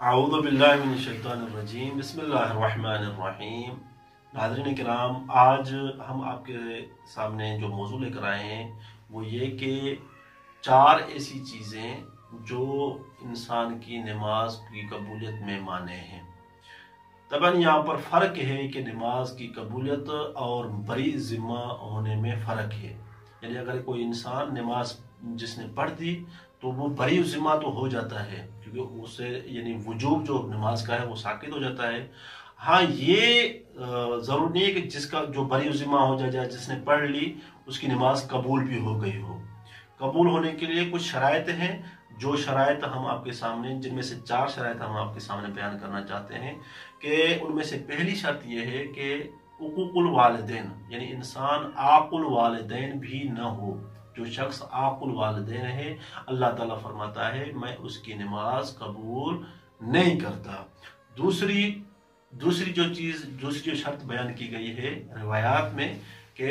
अऊज़ु बिल्लाहि मिनश्शैतानिर्रजीम बिस्मिल्लाहिर्रहमानिर्रहीम। नाज़रीन किराम, आज हम आपके सामने जो मौजू लेकर आए हैं वो ये कि 4 ऐसी चीज़ें जो इंसान की नमाज की कबूलियत में माने हैं। तबन यहाँ पर फ़र्क है कि नमाज की कबूलियत और बरी ज़िम्मा होने में फ़र्क है। यानी अगर कोई इंसान नमाज जिसने पढ़ दी तो वो बरी ज़िम्मा तो हो जाता है, क्योंकि उससे यानी वजूब जो नमाज का है वो साकित हो जाता है। हाँ, ये ज़रूर नहीं है कि जिसका जो बरी ज़िम्मा हो जाए, जिसने पढ़ ली उसकी नमाज कबूल भी हो गई हो। कबूल होने के लिए कुछ शराइत हैं, जो शराइत हम आपके सामने, जिनमें से 4 शराइत हम आपके सामने बयान करना चाहते हैं। कि उनमें से पहली शर्त यह है कि उकूकुल वालिदैन, यानी इंसान आकुल वालिदैन भी न हो। जो शख्स आकुल वालिदैन है, अल्लाह ताला फरमाता है मैं उसकी नमाज कबूल नहीं करता। दूसरी जो शर्त बयान की गई है रिवायात में कि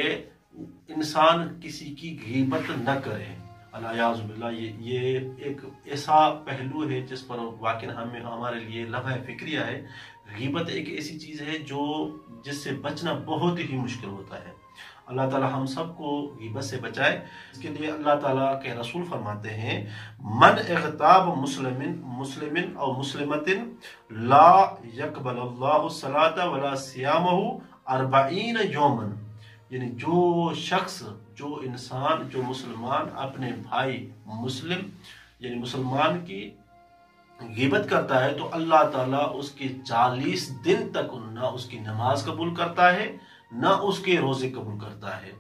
इंसान किसी की गीबत न करे। अलियाज़ु बिल्लाह, ये एक ऐसा पहलू है जिस पर वाकई हमारे लिए लम्हा फिक्रिया है। गीबत एक ऐसी चीज़ है जिससे बचना बहुत ही मुश्किल होता है। अल्लाह ताला हम सबको गीबत से बचाए। इसके लिए अल्लाह ताला के रसूल फरमाते हैं, मन इग़ताब मुस्लिमिन और मुस्लिमतिन ला यक़बलुल्लाहु सलाता वला सियामहु 40 यौमन। यानी जो इंसान जो मुसलमान अपने भाई मुस्लिम यानी मुसलमान की गिबत करता है तो अल्लाह ताला उसके 40 दिन तक ना उसकी नमाज कबूल करता है, ना उसके रोजे कबूल करता है।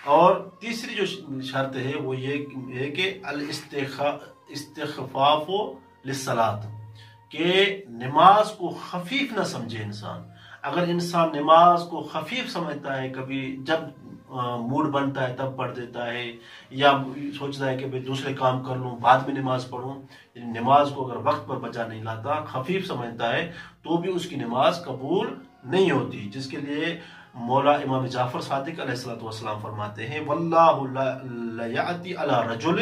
और तीसरी जो शर्त है वो ये है कि अल इस्तिग़फ़ाफ़ु लिस्सलात, के नमाज को खफीफ ना समझे इंसान। अगर इंसान नमाज को खफीफ समझता है, कभी जब मूड बनता है तब पढ़ देता है, या सोचता है कि भाई दूसरे काम कर लूँ बाद में नमाज पढ़ूँ, नमाज को अगर वक्त पर बचा नहीं लाता, खफीफ समझता है, तो भी उसकी नमाज कबूल नहीं होती। जिसके लिए मौला इमाम जाफर सादिक अलैहिस्सलातु वस्सलाम फरमाते हैं, वल्लाहु ला याती अला रजुल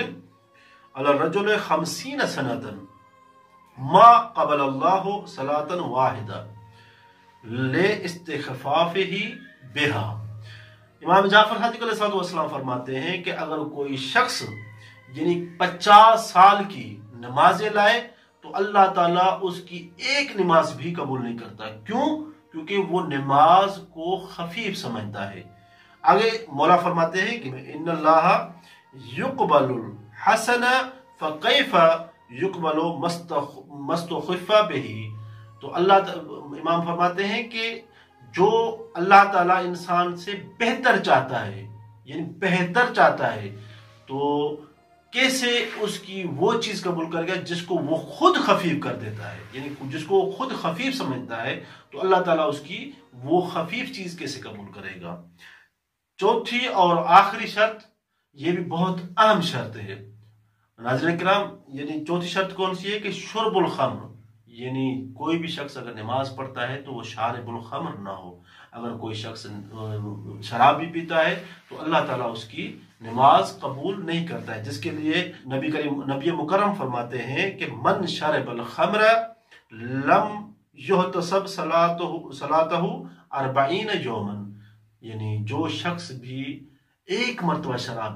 50 सनतन मा क़बलल्लाहु सलातन वाहिदा ले इस्तिग़फ़ाफ़िही बिहा। इमाम जाफर सादिक अलैहिस्सलाम फरमाते हैं कि अगर कोई शख्स यानी 50 साल की नमाजें लाए तो अल्लाह ताला उसकी एक नमाज भी कबूल नहीं करता। क्यों? क्योंकि वो नमाज को खफीफ समझता है। आगे मौला फरमाते हैं कि इन्नल्लाह युक़बलुल हसना फ़कैफ़ा युक़बलु मस्तख़फ़ा बिही। तो इमाम फरमाते हैं कि जो अल्लाह ताला इंसान से बेहतर चाहता है, यानी बेहतर चाहता है, तो कैसे उसकी वो चीज कबूल करेगा जिसको वो खुद खफीफ कर देता है। यानी जिसको वो खुद खफीफ समझता है तो अल्लाह ताला उसकी वो खफीफ चीज कैसे कबूल करेगा। चौथी और आखिरी शर्त, ये भी बहुत अहम शर्त है नाज़रीन किराम। यानी चौथी शर्त कौन सी है कि शुर्बुल खम्र, यानी कोई भी शख्स अगर नमाज पढ़ता है तो वो शारिबुल खम्र ना हो। अगर कोई शख्स शराब भी पीता है तो अल्लाह ताला उसकी नमाज कबूल नहीं करता है। जिसके लिए नबी मुकर्रम फरमाते हैं कि मन शरबल खम्र लम युहतसब सलातहु 40 यौमन। यानी जो शख्स भी एक मरतबा शराब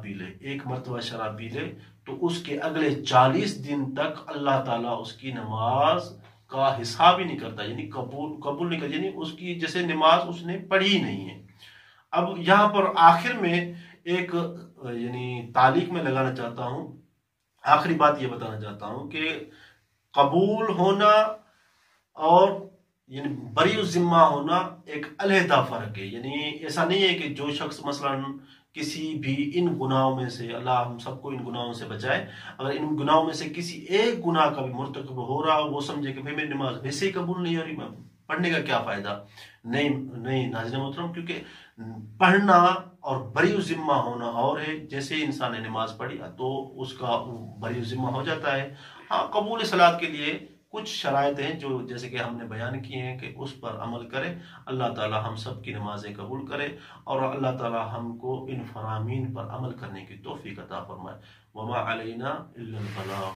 पी ले तो उसके अगले 40 दिन तक अल्लाह ताला उसकी नमाज का हिसाब ही नहीं करता, यानी कबूल नहीं करता, यानी उसकी जैसे नमाज उसने पढ़ी नहीं है। अब यहाँ पर आखिर में एक यानी तालीक में लगाना चाहता हूँ, आखिरी बात ये बताना चाहता हूँ कि कबूल होना और यानी बरी जिम्मा होना एक अलहदा फर्क है। यानी ऐसा नहीं है कि जो शख्स मसलन किसी भी इन गुनाहों में से, अल्लाह हम सबको इन गुनाहों से बचाए, अगर इन गुनाहों में से किसी एक गुनाह का भी मुर्तकब हो रहा हो, वो समझे कि भाई मेरी नमाज वैसे ही कबूल नहीं हो रही, पढ़ने का क्या फायदा। नहीं नाज़रीन मोहतरम, क्योंकि पढ़ना और बरी जिम्मा होना और है। जैसे इंसान ने नमाज पढ़ी तो उसका बरी जिम्मा हो जाता है। हाँ, कबूल सलात के लिए कुछ शराइत हैं जो जैसे कि हमने बयान किए हैं कि उस पर अमल करें। अल्लाह ताला हम सब की नमाजें कबूल करे और अल्लाह ताला हमको इन फरामीन पर अमल करने की तौफीक अता फरमाए। वमा अलैना इल्लल बलाग।